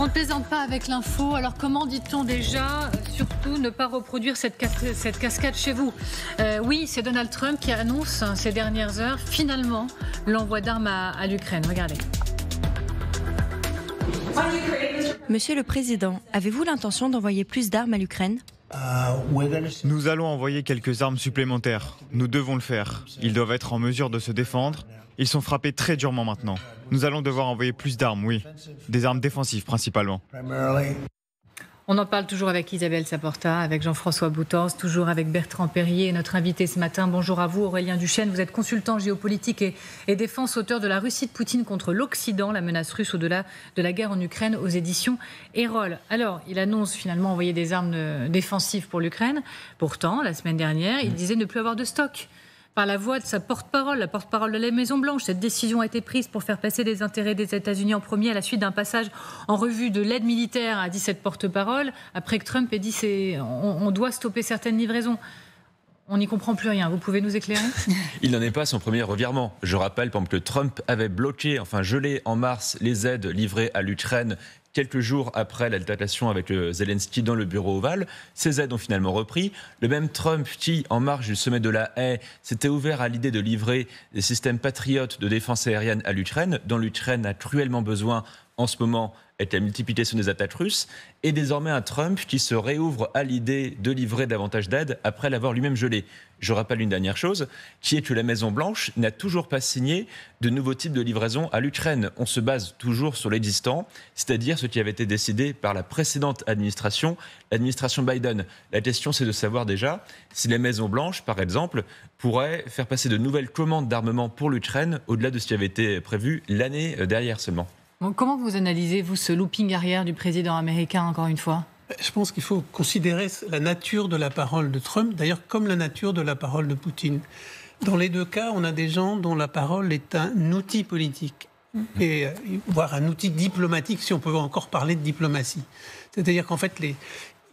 On ne plaisante pas avec l'info, alors comment dit-on déjà surtout ne pas reproduire cette cascade chez vous? Oui, c'est Donald Trump qui annonce ces dernières heures finalement l'envoi d'armes à l'Ukraine. Regardez. Monsieur le Président, avez-vous l'intention d'envoyer plus d'armes à l'Ukraine ? Nous allons envoyer quelques armes supplémentaires. Nous devons le faire. Ils doivent être en mesure de se défendre. Ils sont frappés très durement maintenant. Nous allons devoir envoyer plus d'armes, oui. Des armes défensives principalement. On en parle toujours avec Isabelle Saporta, avec Jean-François Boutens, toujours avec Bertrand Perrier, notre invité ce matin. Bonjour à vous, Aurélien Duchesne. Vous êtes consultant géopolitique et défense, auteur de La Russie de Poutine contre l'Occident, la menace russe au-delà de la guerre en Ukraine, aux éditions Erol. Alors, il annonce finalement envoyer des armes défensives pour l'Ukraine. Pourtant, la semaine dernière, il disait ne plus avoir de stock. Par la voix de sa porte-parole, la porte-parole de la Maison-Blanche, cette décision a été prise pour faire passer les intérêts des États-Unis en premier à la suite d'un passage en revue de l'aide militaire, a dit cette porte-parole, après que Trump ait dit on doit stopper certaines livraisons. On n'y comprend plus rien. Vous pouvez nous éclairer ? Il n'en est pas son premier revirement. Je rappelle par exemple que Trump avait gelé en mars les aides livrées à l'Ukraine quelques jours après l'altercation avec Zelensky dans le bureau ovale. Ces aides ont finalement repris. Le même Trump qui, en marge du sommet de la Haye, s'était ouvert à l'idée de livrer des systèmes patriotes de défense aérienne à l'Ukraine, dont l'Ukraine a cruellement besoin en ce moment, avec la multiplication des attaques russes, et désormais un Trump qui se réouvre à l'idée de livrer davantage d'aide après l'avoir lui-même gelé. Je rappelle une dernière chose, qui est que la Maison-Blanche n'a toujours pas signé de nouveaux types de livraison à l'Ukraine. On se base toujours sur l'existant, c'est-à-dire ce qui avait été décidé par la précédente administration, l'administration Biden. La question, c'est de savoir déjà si la Maison-Blanche, par exemple, pourrait faire passer de nouvelles commandes d'armement pour l'Ukraine au-delà de ce qui avait été prévu l'année dernière seulement. Comment vous analysez, vous, ce looping arrière du président américain, encore une fois ? Je pense qu'il faut considérer la nature de la parole de Trump, d'ailleurs comme la nature de la parole de Poutine. Dans les deux cas, on a des gens dont la parole est un outil politique, et voire un outil diplomatique, si on peut encore parler de diplomatie. C'est-à-dire qu'en fait, il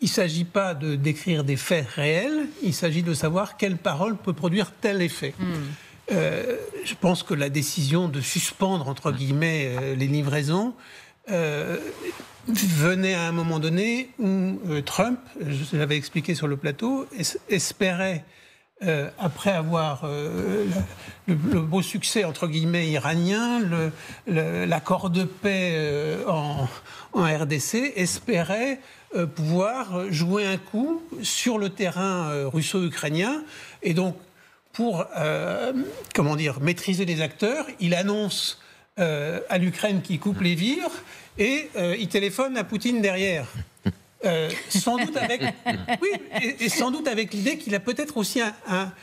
ne s'agit pas de décrire des faits réels, il s'agit de savoir quelle parole peut produire tel effet. Je pense que la décision de suspendre, entre guillemets, les livraisons venait à un moment donné où Trump, je l'avais expliqué sur le plateau, espérait, après avoir le beau succès, entre guillemets, iranien, l'accord de paix en RDC, espérait pouvoir jouer un coup sur le terrain russo-ukrainien. Et donc, pour maîtriser les acteurs, il annonce à l'Ukraine qu'il coupe les vivres et il téléphone à Poutine derrière. Sans doute avec l'idée qu'il a peut-être aussi un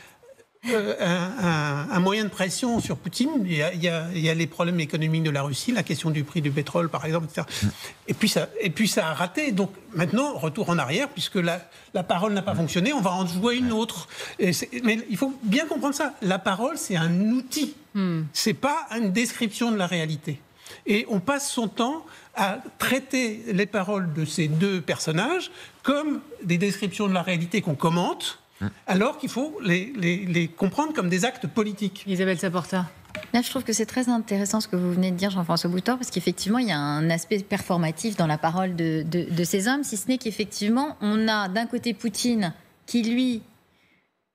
moyen de pression sur Poutine. Il y a les problèmes économiques de la Russie, la question du prix du pétrole, par exemple, etc. Et puis ça a raté. Donc maintenant, retour en arrière, puisque la parole n'a pas fonctionné, on va en jouer une autre. Mais il faut bien comprendre ça. La parole, c'est un outil. C'est pas une description de la réalité. Et on passe son temps à traiter les paroles de ces deux personnages comme des descriptions de la réalité qu'on commente, alors qu'il faut les comprendre comme des actes politiques. Isabelle Saporta. Là, je trouve que c'est très intéressant ce que vous venez de dire, Jean-François Boutens, parce qu'effectivement, il y a un aspect performatif dans la parole de ces hommes, si ce n'est qu'effectivement, on a d'un côté Poutine qui, lui,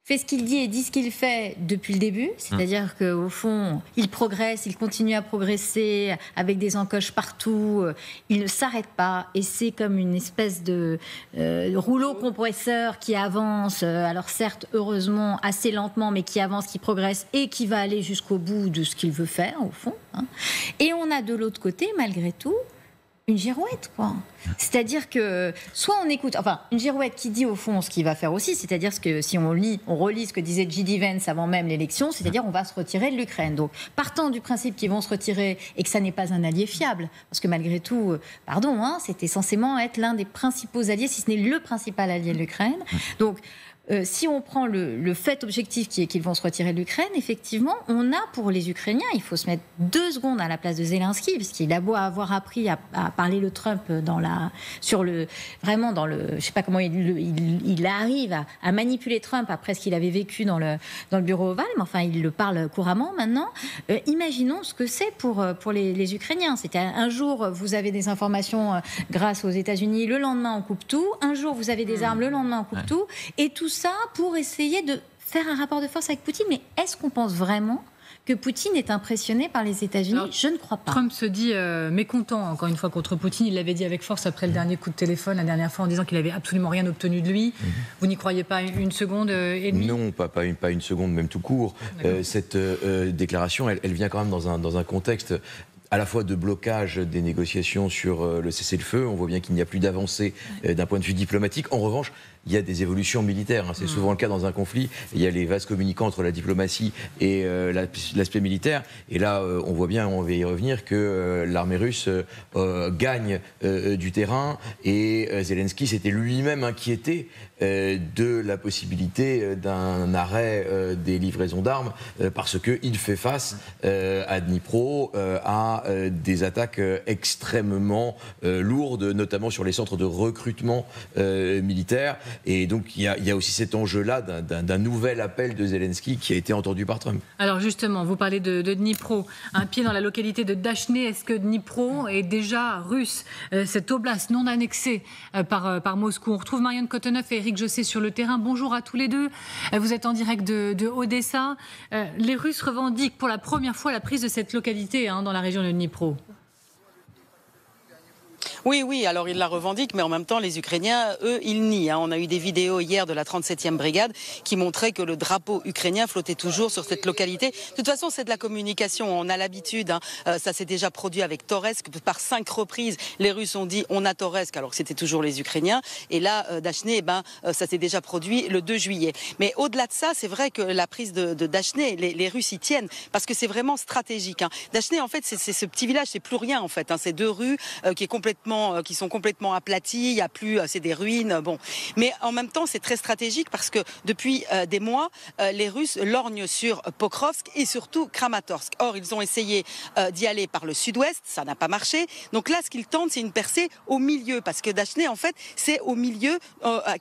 fait ce qu'il dit et dit ce qu'il fait depuis le début, c'est-à-dire qu'au fond, il progresse, il continue à progresser avec des encoches partout, il ne s'arrête pas et c'est comme une espèce de rouleau compresseur qui avance, alors certes, heureusement, assez lentement, mais qui avance, qui progresse et qui va aller jusqu'au bout de ce qu'il veut faire, au fond. Et on a de l'autre côté, malgré tout, une girouette, quoi. C'est-à-dire que soit on écoute, une girouette qui dit au fond ce qu'il va faire aussi, c'est-à-dire que si on relit ce que disait J.D. Vance avant même l'élection, c'est-à-dire on va se retirer de l'Ukraine. Donc, partant du principe qu'ils vont se retirer et que ça n'est pas un allié fiable, parce que malgré tout, c'était censément être l'un des principaux alliés, si ce n'est le principal allié de l'Ukraine. Donc, si on prend le fait objectif qui est qu'ils vont se retirer de l'Ukraine, effectivement, on a pour les Ukrainiens, il faut se mettre 2 secondes à la place de Zelensky, puisqu'il a beau avoir appris à parler le Trump je sais pas comment il arrive à manipuler Trump après ce qu'il avait vécu dans le bureau ovale, mais enfin, il le parle couramment maintenant. Imaginons ce que c'est pour les Ukrainiens. C'était un jour, vous avez des informations grâce aux États-Unis, le lendemain, on coupe tout. Un jour, vous avez des armes, le lendemain, on coupe tout. Et tout ça pour essayer de faire un rapport de force avec Poutine. Mais est-ce qu'on pense vraiment que Poutine est impressionné par les États-Unis? Je ne crois pas. Trump se dit mécontent, encore une fois, contre Poutine. Il l'avait dit avec force après le dernier coup de téléphone, la dernière fois, en disant qu'il n'avait absolument rien obtenu de lui. Vous n'y croyez pas une seconde et demie? Non, pas une seconde, même tout court. Cette déclaration, elle vient quand même dans un contexte à la fois de blocage des négociations sur le cessez-le-feu. On voit bien qu'il n'y a plus d'avancée d'un point de vue diplomatique. En revanche, il y a des évolutions militaires. C'est souvent le cas dans un conflit. Il y a les vases communicants entre la diplomatie et l'aspect militaire. Et là, on voit bien, on va y revenir, que l'armée russe gagne du terrain. Et Zelensky s'était lui-même inquiété de la possibilité d'un arrêt des livraisons d'armes parce qu'il fait face à Dnipro à des attaques extrêmement lourdes, notamment sur les centres de recrutement militaire. Et donc il y a aussi cet enjeu-là d'un nouvel appel de Zelensky qui a été entendu par Trump. Alors justement, vous parlez de Dnipro, un pied dans la localité de Dachne. Est-ce que Dnipro est déjà russe, cette oblast non annexée par Moscou? On retrouve Marion Cotoneuf et Éric Josset sur le terrain. Bonjour à tous les deux. Vous êtes en direct de Odessa. Les Russes revendiquent pour la première fois la prise de cette localité dans la région de Dnipro. Oui, alors ils la revendiquent, mais en même temps, les Ukrainiens, eux, ils nient. On a eu des vidéos hier de la 37e brigade qui montraient que le drapeau ukrainien flottait toujours sur cette localité. De toute façon, c'est de la communication, on a l'habitude. Ça s'est déjà produit avec Toretsk. Par 5 reprises, les Russes ont dit on a Toretsk, alors que c'était toujours les Ukrainiens. Et là, Dachne, ça s'est déjà produit le 2 juillet. Mais au-delà de ça, c'est vrai que la prise de Dachne, les Russes y tiennent, parce que c'est vraiment stratégique. Dachne, en fait, c'est ce petit village, c'est plus rien, en fait. C'est 2 rues qui sont complètement aplaties, il y a plus, c'est des ruines, bon. Mais en même temps, c'est très stratégique parce que depuis des mois, les Russes lorgnent sur Pokrovsk et surtout Kramatorsk. Or, ils ont essayé d'y aller par le sud-ouest, ça n'a pas marché. Donc là, ce qu'ils tentent, c'est une percée au milieu, parce que Dachne, en fait, c'est au milieu,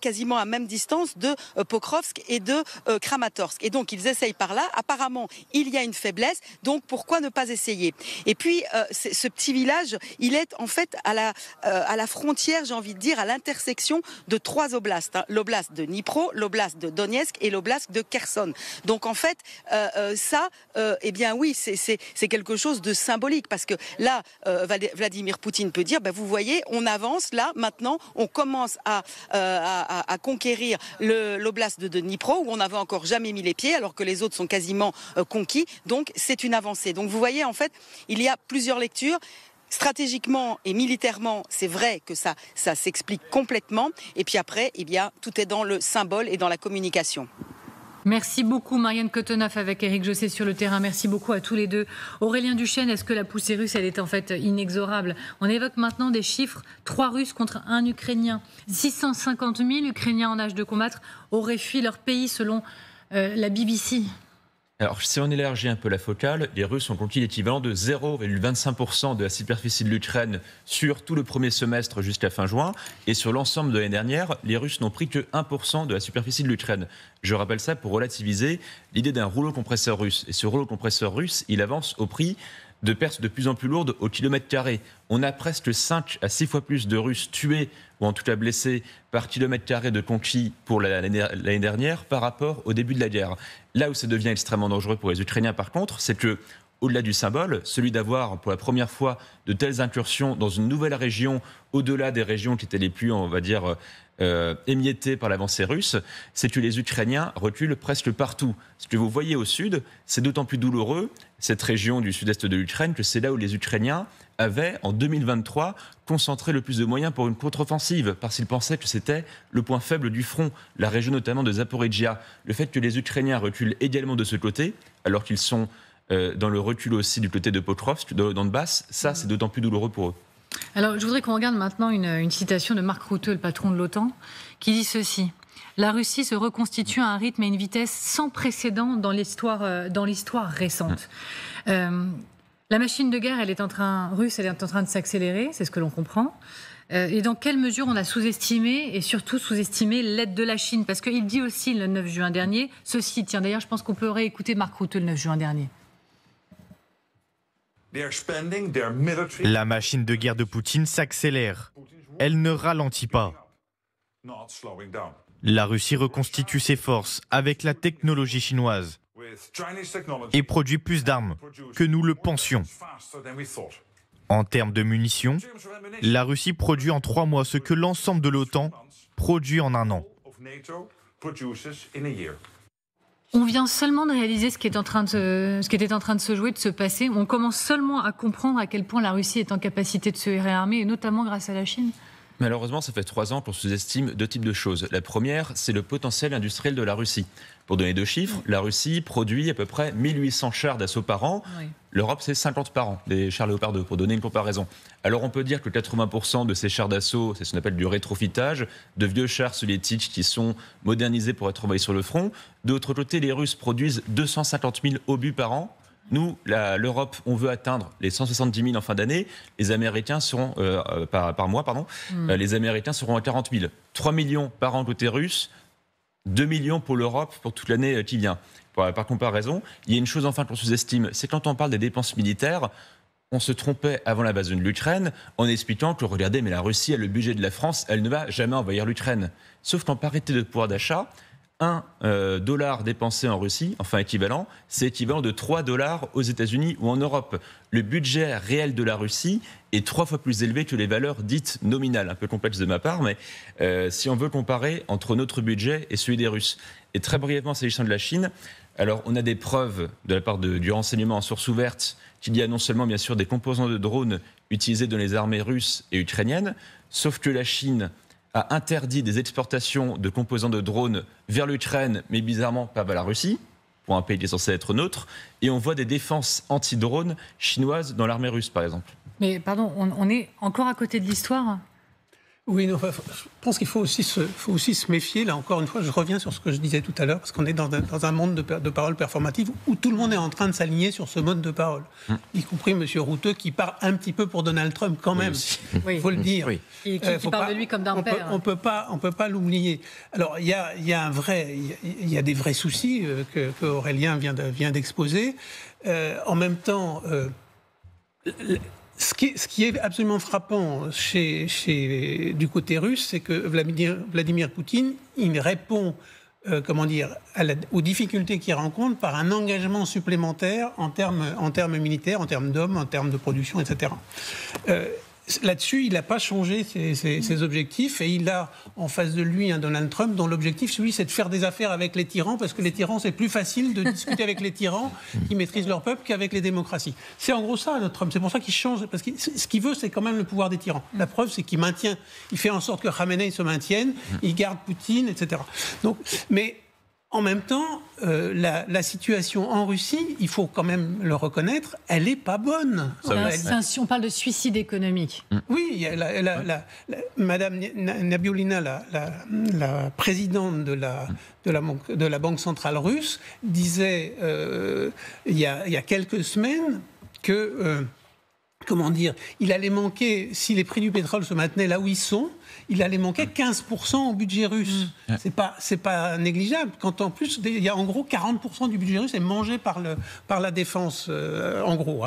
quasiment à même distance de Pokrovsk et de Kramatorsk. Et donc, ils essayent par là. Apparemment, il y a une faiblesse, donc pourquoi ne pas essayer? Et puis, ce petit village, il est en fait à la frontière, j'ai envie de dire, à l'intersection de 3 oblasts. L'oblast de Dnipro, l'oblast de Donetsk et l'oblast de Kherson. Donc en fait, eh bien oui, c'est quelque chose de symbolique, parce que là, Vladimir Poutine peut dire, vous voyez, on avance, là, maintenant, on commence à conquérir l'oblast de Dnipro, où on n'avait encore jamais mis les pieds, alors que les autres sont quasiment conquis. Donc c'est une avancée. Donc vous voyez, en fait, il y a plusieurs lectures. Stratégiquement et militairement, c'est vrai que ça s'explique complètement. Et puis après, eh bien, tout est dans le symbole et dans la communication. Merci beaucoup Marianne Cotoneuf avec Éric Josset sur le terrain. Merci beaucoup à tous les deux. Aurélien Duchesne, est-ce que la poussée russe, elle est en fait inexorable? On évoque maintenant des chiffres, 3 Russes contre 1 Ukrainien. 650 000 Ukrainiens en âge de combattre auraient fui leur pays selon la BBC. Alors, si on élargit un peu la focale, les Russes ont conquis l'équivalent de 0,25% de la superficie de l'Ukraine sur tout le premier semestre jusqu'à fin juin. Et sur l'ensemble de l'année dernière, les Russes n'ont pris que 1% de la superficie de l'Ukraine. Je rappelle ça pour relativiser l'idée d'un rouleau compresseur russe. Et ce rouleau compresseur russe, il avance au prix de pertes de plus en plus lourdes au kilomètre carré. On a presque 5 à 6 fois plus de Russes tués, ou en tout cas blessés, par kilomètre carré de conquis pour l'année dernière par rapport au début de la guerre. Là où ça devient extrêmement dangereux pour les Ukrainiens, par contre, c'est que, au-delà du symbole, celui d'avoir pour la première fois de telles incursions dans une nouvelle région, au-delà des régions qui étaient les plus, on va dire, émiettées par l'avancée russe, c'est que les Ukrainiens reculent presque partout. Ce que vous voyez au sud, c'est d'autant plus douloureux, cette région du sud-est de l'Ukraine, que c'est là où les Ukrainiens avaient, en 2023, concentré le plus de moyens pour une contre-offensive, parce qu'ils pensaient que c'était le point faible du front, la région notamment de Zaporijia. Le fait que les Ukrainiens reculent également de ce côté, alors qu'ils sont dans le recul aussi du côté de Pokrovsk, de Donbass, ça c'est d'autant plus douloureux pour eux. Alors je voudrais qu'on regarde maintenant une citation de Mark Rutte, le patron de l'OTAN, qui dit ceci. La Russie se reconstitue à un rythme et une vitesse sans précédent dans l'histoire récente. La machine de guerre russe, elle est en train de s'accélérer, c'est ce que l'on comprend. Et dans quelle mesure on a sous-estimé, et surtout sous-estimé l'aide de la Chine? Parce qu'il dit aussi le 9 juin dernier, ceci, tiens d'ailleurs je pense qu'on peut réécouter Mark Rutte le 9 juin dernier. La machine de guerre de Poutine s'accélère. Elle ne ralentit pas. La Russie reconstitue ses forces avec la technologie chinoise et produit plus d'armes que nous le pensions. En termes de munitions, la Russie produit en 3 mois ce que l'ensemble de l'OTAN produit en 1 an. On vient seulement de réaliser ce qui était en train de se jouer, de se passer. On commence seulement à comprendre à quel point la Russie est en capacité de se réarmer, et notamment grâce à la Chine. Malheureusement, ça fait 3 ans qu'on sous-estime 2 types de choses. La première, c'est le potentiel industriel de la Russie. Pour donner 2 chiffres, la Russie produit à peu près 1800 chars d'assaut par an. Oui. L'Europe, c'est 50 par an, des chars Léopard 2, pour donner une comparaison. Alors on peut dire que 80% de ces chars d'assaut, c'est ce qu'on appelle du rétrofitage, de vieux chars soviétiques qui sont modernisés pour être envoyés sur le front. De l'autre côté, les Russes produisent 250 000 obus par an. Nous, l'Europe, on veut atteindre les 170 000 en fin d'année. Les Américains seront, par mois, pardon. Les Américains seront à 40 000. 3 millions par an côté russe, 2 millions pour l'Europe pour toute l'année qui vient. Par comparaison, il y a une chose enfin qu'on sous-estime, c'est quand on parle des dépenses militaires, on se trompait avant l'invasion de l'Ukraine en expliquant que, regardez, mais la Russie a le budget de la France, elle ne va jamais envahir l'Ukraine. Sauf qu'en parité de pouvoir d'achat, $1 dépensé en Russie, enfin équivalent, c'est équivalent de $3 aux États-Unis ou en Europe. Le budget réel de la Russie est 3 fois plus élevé que les valeurs dites nominales. Un peu complexe de ma part, mais si on veut comparer entre notre budget et celui des Russes. Et très brièvement, s'agissant de la Chine, alors on a des preuves de la part du renseignement en source ouverte qu'il y a non seulement bien sûr des composants de drones utilisés dans les armées russes et ukrainiennes, sauf que la Chine a interdit des exportations de composants de drones vers l'Ukraine, mais bizarrement pas vers la Russie, pour un pays qui est censé être neutre, et on voit des défenses anti-drones chinoises dans l'armée russe, par exemple. Mais pardon, on est encore à côté de l'histoire ? Oui, non, je pense qu'il faut aussi se méfier. Là, encore une fois, je reviens sur ce que je disais tout à l'heure, parce qu'on est dans un monde de parole performative où tout le monde est en train de s'aligner sur ce mode de parole, y compris M. Rutte, qui part un petit peu pour Donald Trump quand même. Il faut le dire. Oui. Et qui parle de lui comme d'un père. On peut pas l'oublier. Alors, il y a des vrais soucis que Aurélien vient d'exposer. En même temps, ce qui est absolument frappant du côté russe, c'est que Vladimir Poutine, il répond aux difficultés qu'il rencontre par un engagement supplémentaire en termes militaires, en termes d'hommes, en termes de production, etc. Là-dessus, il n'a pas changé ses objectifs, et il a en face de lui un Donald Trump dont l'objectif, lui, c'est de faire des affaires avec les tyrans, parce que les tyrans, c'est plus facile de discuter avec les tyrans qui maîtrisent leur peuple qu'avec les démocraties. C'est en gros ça, notre Trump. C'est pour ça qu'il change, parce que ce qu'il veut, c'est quand même le pouvoir des tyrans. La preuve, c'est qu'il fait en sorte que Khamenei se maintienne, il garde Poutine, etc. Donc, mais en même temps, la situation en Russie, il faut quand même le reconnaître, elle n'est pas bonne. On parle de suicide économique. Oui, Madame Nabiullina, la présidente de la Banque centrale russe, disait il y a quelques semaines que... il allait manquer, si les prix du pétrole se maintenaient là où ils sont, il allait manquer 15% au budget russe. C'est pas négligeable. Quand en plus, il y a en gros 40% du budget russe est mangé par la défense, en gros.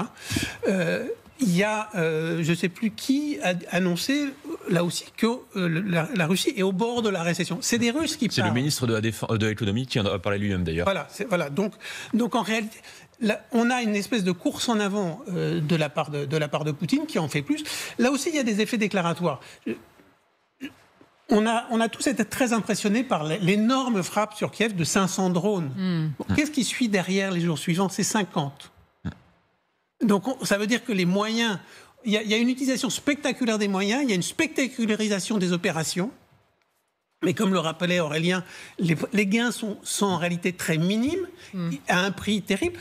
Il y a, je ne sais plus qui a annoncé, là aussi, que la Russie est au bord de la récession. C'est des Russes qui parlent. C'est le ministre de l'économie qui en a parlé lui-même, d'ailleurs. Voilà. Donc en réalité... Là, on a une espèce de course en avant de la part de Poutine qui en fait plus. Là aussi, il y a des effets déclaratoires. On a tous été très impressionnés par l'énorme frappe sur Kiev de 500 drones. Qu'est-ce qui suit derrière les jours suivants ? C'est 50. Donc ça veut dire que les moyens... Il y a une utilisation spectaculaire des moyens, il y a une spectacularisation des opérations. Mais comme le rappelait Aurélien, les gains sont en réalité très minimes, à un prix terrible.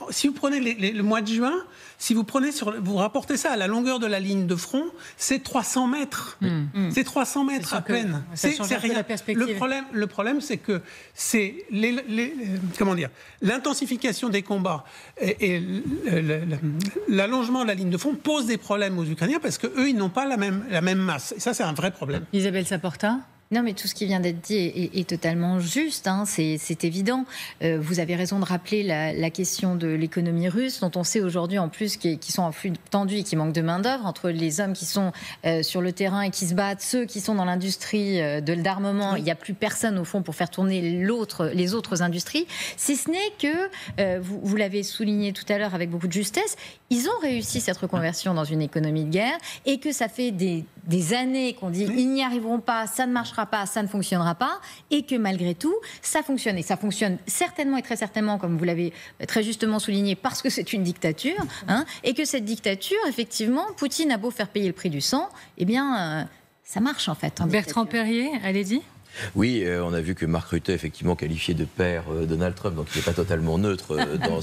si vous prenez le mois de juin, si vous rapportez ça à la longueur de la ligne de front, c'est 300 mètres. C'est 300 mètres à peine. C'est rien. Le problème, c'est que c'est l'intensification des combats et l'allongement de la ligne de front pose des problèmes aux Ukrainiens parce qu'eux, ils n'ont pas la même masse. Et ça, c'est un vrai problème. Isabelle Saporta ? Non, mais tout ce qui vient d'être dit est totalement juste, hein, c'est évident. Vous avez raison de rappeler la question de l'économie russe, dont on sait aujourd'hui en plus qu'ils sont en flux tendu et qui manquent de main-d'œuvre, entre les hommes qui sont sur le terrain et qui se battent, ceux qui sont dans l'industrie d'armement. Il n'y a plus personne, au fond, pour faire tourner les autres industries. Si ce n'est que, vous l'avez souligné tout à l'heure avec beaucoup de justesse, ils ont réussi cette reconversion dans une économie de guerre et que ça fait des années qu'on dit ils n'y arriveront pas, ça ne marchera pas, ça ne fonctionnera pas, et que malgré tout, ça fonctionne. Et ça fonctionne certainement et très certainement, comme vous l'avez très justement souligné, parce que c'est une dictature, hein, et que cette dictature, effectivement, Poutine a beau faire payer le prix du sang, eh bien, ça marche en fait. Bertrand Perrier, allez-y. Oui, on a vu que Mark Rutte, effectivement, qualifié de père Donald Trump, donc il n'est pas totalement neutre dans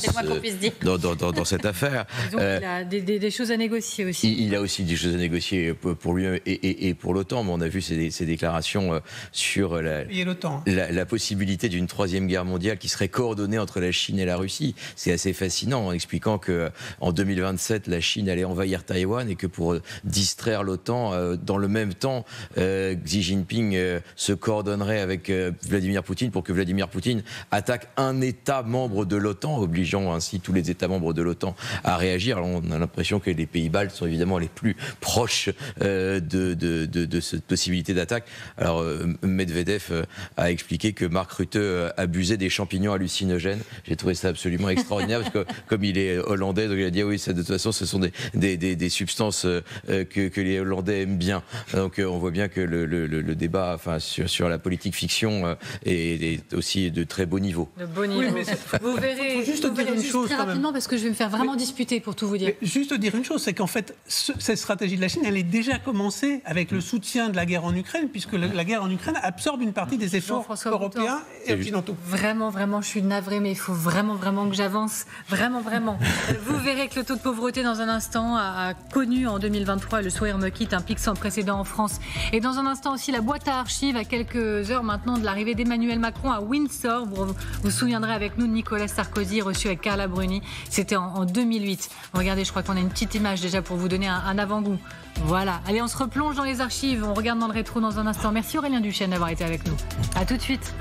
cette affaire. Disons qu'il a des choses à négocier aussi. Il a aussi des choses à négocier pour lui et pour l'OTAN, mais on a vu ses déclarations sur la possibilité d'une troisième guerre mondiale qui serait coordonnée entre la Chine et la Russie. C'est assez fascinant, en expliquant qu'en 2027, la Chine allait envahir Taïwan et que pour distraire l'OTAN, dans le même temps, Xi Jinping se coordonnerait avec Vladimir Poutine pour que Vladimir Poutine attaque un État membre de l'OTAN, obligeant ainsi tous les États membres de l'OTAN à réagir. Alors, on a l'impression que les pays baltes sont évidemment les plus proches de cette possibilité d'attaque. Alors, Medvedev a expliqué que Mark Rutte abusait des champignons hallucinogènes. J'ai trouvé ça absolument extraordinaire parce que comme il est hollandais, donc il a dit oui, ça, de toute façon, ce sont des substances que les Hollandais aiment bien. Donc, on voit bien que le débat, enfin, sur la politique fiction est aussi de très beau niveau. De beau niveau. Oui, vous verrez. Juste dire une chose très rapidement parce que je vais me faire vraiment disputer pour tout vous dire. Juste dire une chose, c'est qu'en fait, cette stratégie de la Chine, elle est déjà commencée avec le soutien de la guerre en Ukraine, puisque la guerre en Ukraine absorbe une partie des efforts européens et occidentaux. Vraiment, je suis navrée, mais il faut vraiment que j'avance. Vraiment. Vous verrez que le taux de pauvreté, dans un instant, a connu en 2023, le sourire me quitte, un pic sans précédent en France. Et dans un instant aussi, la boîte à archives à quelques heures maintenant de l'arrivée d'Emmanuel Macron à Windsor. Vous vous souviendrez avec nous de Nicolas Sarkozy reçu avec Carla Bruni. C'était en 2008. Regardez, je crois qu'on a une petite image déjà pour vous donner un avant-goût. Voilà. Allez, on se replonge dans les archives. On regarde dans le rétro dans un instant. Merci Aurélien Duchesne d'avoir été avec nous. À tout de suite.